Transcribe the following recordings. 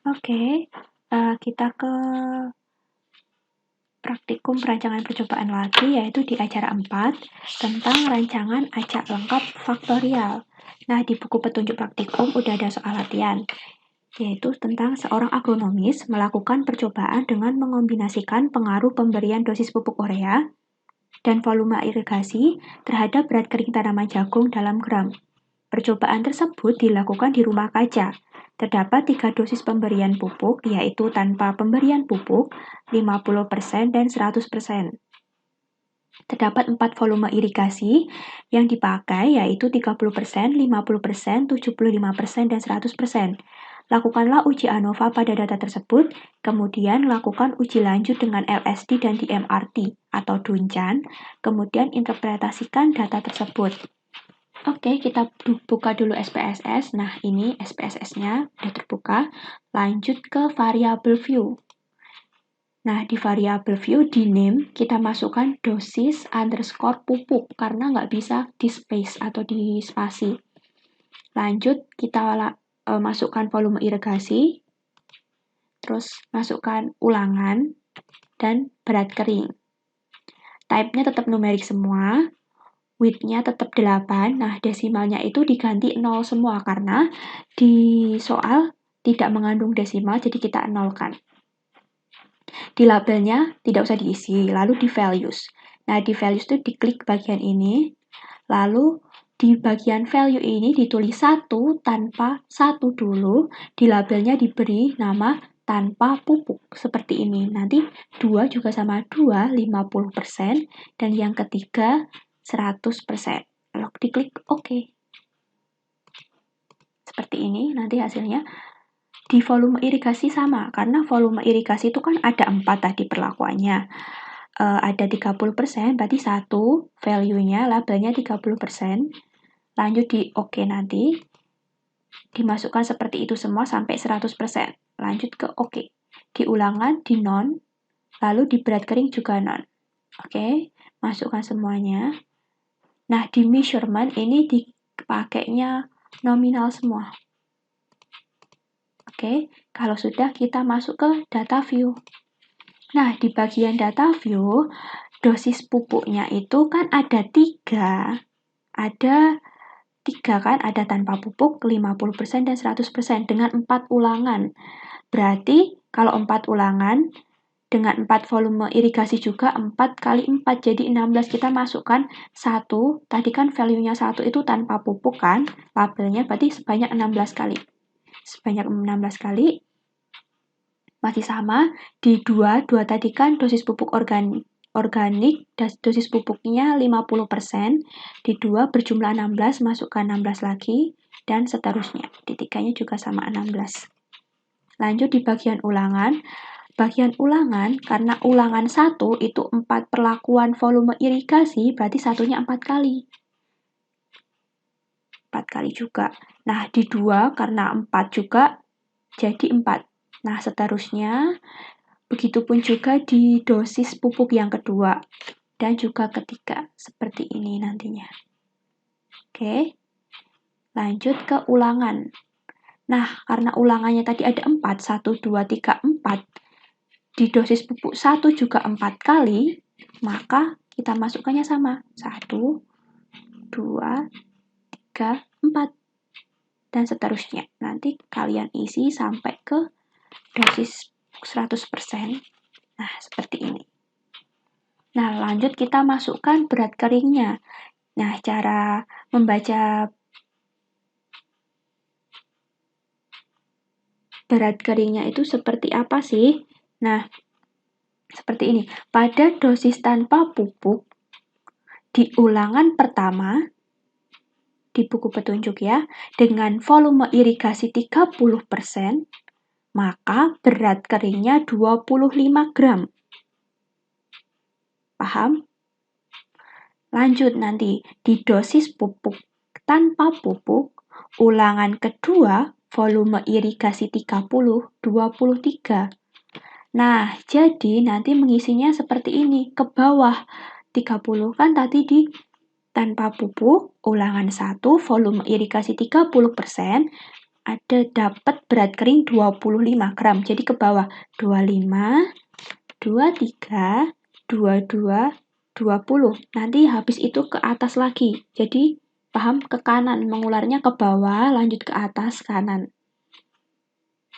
Oke, kita ke praktikum perancangan percobaan lagi, yaitu di acara 4 tentang rancangan acak lengkap faktorial. Nah, di buku petunjuk praktikum udah ada soal latihan, yaitu tentang seorang agronomis melakukan percobaan dengan mengombinasikan pengaruh pemberian dosis pupuk urea dan volume irigasi terhadap berat kering tanaman jagung dalam gram. Percobaan tersebut dilakukan di rumah kaca. Terdapat 3 dosis pemberian pupuk, yaitu tanpa pemberian pupuk, 50% dan 100%. Terdapat 4 volume irigasi yang dipakai, yaitu 30%, 50%, 75%, dan 100%. Lakukanlah uji ANOVA pada data tersebut, kemudian lakukan uji lanjut dengan LSD dan DMRT atau Duncan, kemudian interpretasikan data tersebut. Oke, kita buka dulu SPSS. Nah, ini SPSS-nya sudah terbuka. Lanjut ke variable view. Nah, di variable view, di name, kita masukkan dosis underscore pupuk, karena nggak bisa di space atau di spasi. Lanjut, kita masukkan volume irigasi, terus masukkan ulangan, dan berat kering. Type-nya tetap numerik semua, width-nya tetap 8, nah desimalnya itu diganti 0 semua karena di soal tidak mengandung desimal, jadi kita nolkan. Di labelnya tidak usah diisi, lalu di values. Nah, di values itu diklik bagian ini, lalu di bagian value ini ditulis 1 tanpa 1 dulu, di labelnya diberi nama tanpa pupuk, seperti ini. Nanti 2 juga sama 2, 50%, dan yang ketiga 100%. Lalu diklik OK. Seperti ini nanti hasilnya. Di volume irigasi sama, karena volume irigasi itu kan ada 4 tadi perlakuannya. Ada 30%, berarti 1 value-nya, labelnya 30%. Lanjut di OK nanti. Dimasukkan seperti itu semua sampai 100%. Lanjut ke OK. Di ulangan, di non, lalu di berat kering juga non. Oke, masukkan semuanya. Nah, di measurement ini dipakainya nominal semua. Oke, kalau sudah kita masuk ke data view. Nah, di bagian data view, dosis pupuknya itu kan ada 3. Ada 3 kan, ada tanpa pupuk, 50% dan 100% dengan 4 ulangan. Berarti kalau 4 ulangan, dengan 4 volume irigasi juga 4 kali 4, jadi 16. Kita masukkan 1, tadi kan value-nya 1 itu tanpa pupuk kan, labelnya berarti sebanyak 16 kali. Sebanyak 16 kali, masih sama, di 2 tadi kan dosis pupuk organik, dosis pupuknya 50%, di 2 berjumlah 16, masukkan 16 lagi, dan seterusnya. Di 3-nya juga sama 16. Lanjut di bagian ulangan. Bagian ulangan, karena ulangan 1 itu 4 perlakuan volume irigasi, berarti satunya 4 kali. 4 kali juga. Nah, di 2 karena 4 juga, jadi 4. Nah, seterusnya, begitupun juga di dosis pupuk yang kedua, dan juga ketiga, seperti ini nantinya. Oke, lanjut ke ulangan. Nah, karena ulangannya tadi ada 4, 1, 2, 3, 4, di dosis pupuk 1 juga 4 kali, maka kita masukkannya sama. 1, 2, 3, 4. Dan seterusnya. Nanti kalian isi sampai ke dosis 100%. Nah, seperti ini. Nah, lanjut kita masukkan berat keringnya. Nah, cara membaca berat keringnya itu seperti apa sih? Nah, seperti ini. Pada dosis tanpa pupuk, di ulangan pertama, di buku petunjuk ya, dengan volume irigasi 30%, maka berat keringnya 25 gram. Paham? Lanjut nanti, di dosis pupuk tanpa pupuk, ulangan kedua, volume irigasi 30, 23. Nah, jadi nanti mengisinya seperti ini, ke bawah. 30 kan tadi di tanpa pupuk, ulangan 1, volume irigasi 30%, ada dapat berat kering 25 gram. Jadi ke bawah 25, 23, 22, 20. Nanti habis itu ke atas lagi. Jadi paham, ke kanan, mengularnya ke bawah, lanjut ke atas kanan.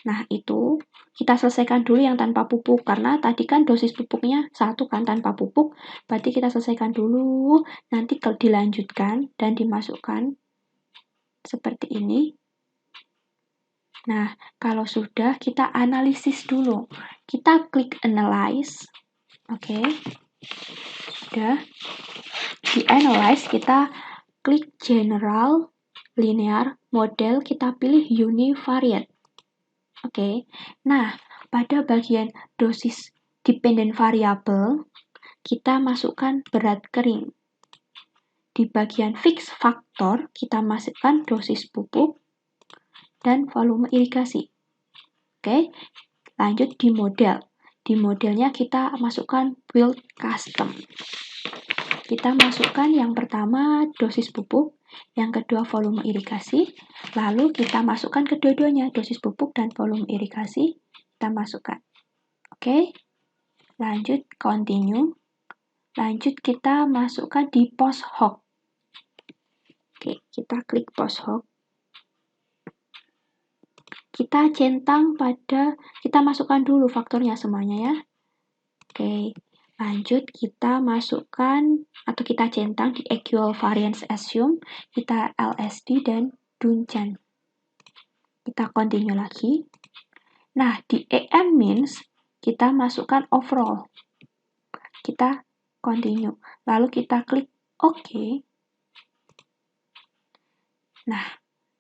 Nah, itu kita selesaikan dulu yang tanpa pupuk, karena tadi kan dosis pupuknya 1 kan tanpa pupuk, berarti kita selesaikan dulu, nanti kalau dilanjutkan dan dimasukkan seperti ini. Nah, kalau sudah, kita analisis dulu. Kita klik Analyze. Oke. Sudah. Di Analyze, kita klik General, Linear, Model, kita pilih Univariate. Oke. Nah, pada bagian dosis dependent variable, kita masukkan berat kering. Di bagian fix faktor, kita masukkan dosis pupuk dan volume irigasi. Oke, lanjut di model. Di modelnya kita masukkan build custom. Kita masukkan yang pertama dosis pupuk, yang kedua volume irigasi, lalu kita masukkan kedua-duanya, dosis pupuk dan volume irigasi, kita masukkan. Oke, lanjut continue. Lanjut kita masukkan di post hoc. Oke, kita klik post hoc. Kita centang pada, kita masukkan dulu faktornya semuanya ya. Oke, lanjut kita masukkan atau kita centang di equivariance assume, kita LSD dan Duncan. Kita continue lagi. Nah, di EM means kita masukkan overall. Kita continue. Lalu kita klik OK. Nah,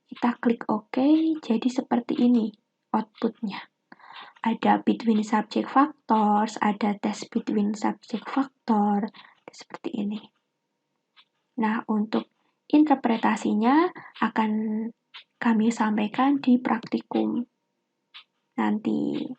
kita klik OK, jadi seperti ini outputnya. Ada between subject factors, ada test between subject factor, seperti ini. Nah, untuk interpretasinya akan kami sampaikan di praktikum nanti.